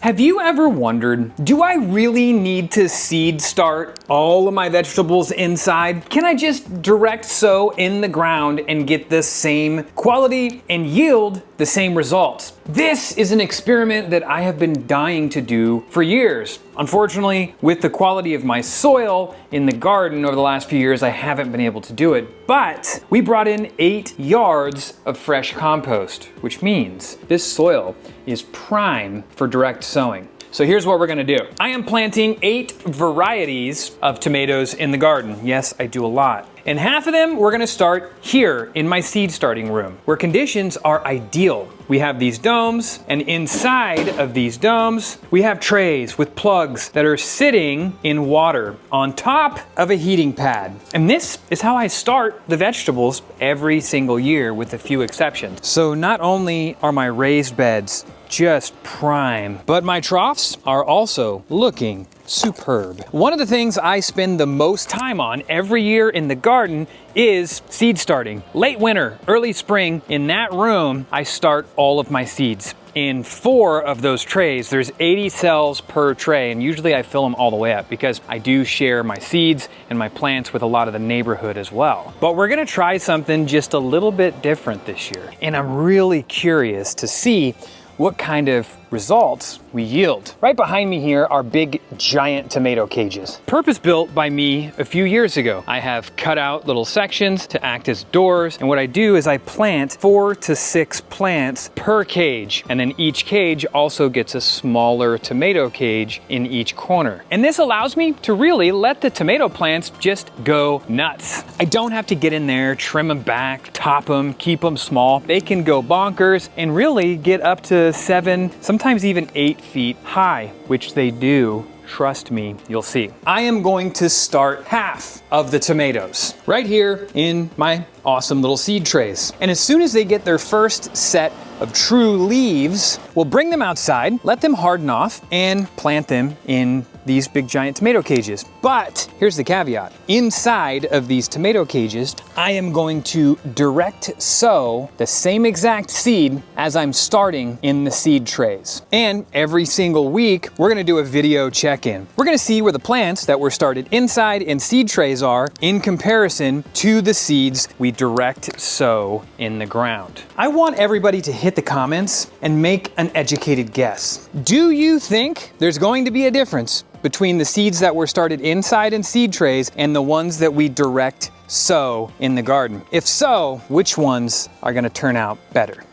Have you ever wondered, do I really need to seed start all of my vegetables inside? Can I just direct sow in the ground and get the same quality and yield the same results? This is an experiment that I have been dying to do for years. Unfortunately, with the quality of my soil in the garden over the last few years, I haven't been able to do it. But we brought in 8 yards of fresh compost, which means this soil is prime for direct sowing. So here's what we're gonna do. I am planting 8 varieties of tomatoes in the garden. Yes, I do a lot. And half of them we're gonna start here in my seed starting room, where conditions are ideal. We have these domes, and inside of these domes, we have trays with plugs that are sitting in water on top of a heating pad. And this is how I start the vegetables every single year, with a few exceptions. So not only are my raised beds just prime, but my troughs are also looking superb. One of the things I spend the most time on every year in the garden is seed starting. Late winter, early spring, in that room, I start all of my seeds. In 4 of those trays, there's 80 cells per tray, and usually I fill them all the way up because I do share my seeds and my plants with a lot of the neighborhood as well. But we're gonna try something just a little bit different this year, and I'm really curious to see what kind of results we yield. Right behind me here are big, giant tomato cages. Purpose built by me a few years ago. I have cut out little sections to act as doors, and what I do is I plant 4 to 6 plants per cage, and then each cage also gets a smaller tomato cage in each corner. And this allows me to really let the tomato plants just go nuts. I don't have to get in there, trim them back, top them, keep them small. They can go bonkers and really get up to 7, sometimes even 8 feet high, which they do. Trust me, you'll see. I am going to start half of the tomatoes right here in my awesome little seed trays. And as soon as they get their first set of true leaves, we'll bring them outside, let them harden off, and plant them in these big giant tomato cages. But here's the caveat. Inside of these tomato cages, I am going to direct sow the same exact seed as I'm starting in the seed trays. And every single week, we're gonna do a video check-in. We're gonna see where the plants that were started inside in seed trays are in comparison to the seeds we direct sow in the ground. I want everybody to hit the comments and make an educated guess. Do you think there's going to be a difference between the seeds that were started inside in seed trays and the ones that we direct sow in the garden? If so, which ones are gonna turn out better?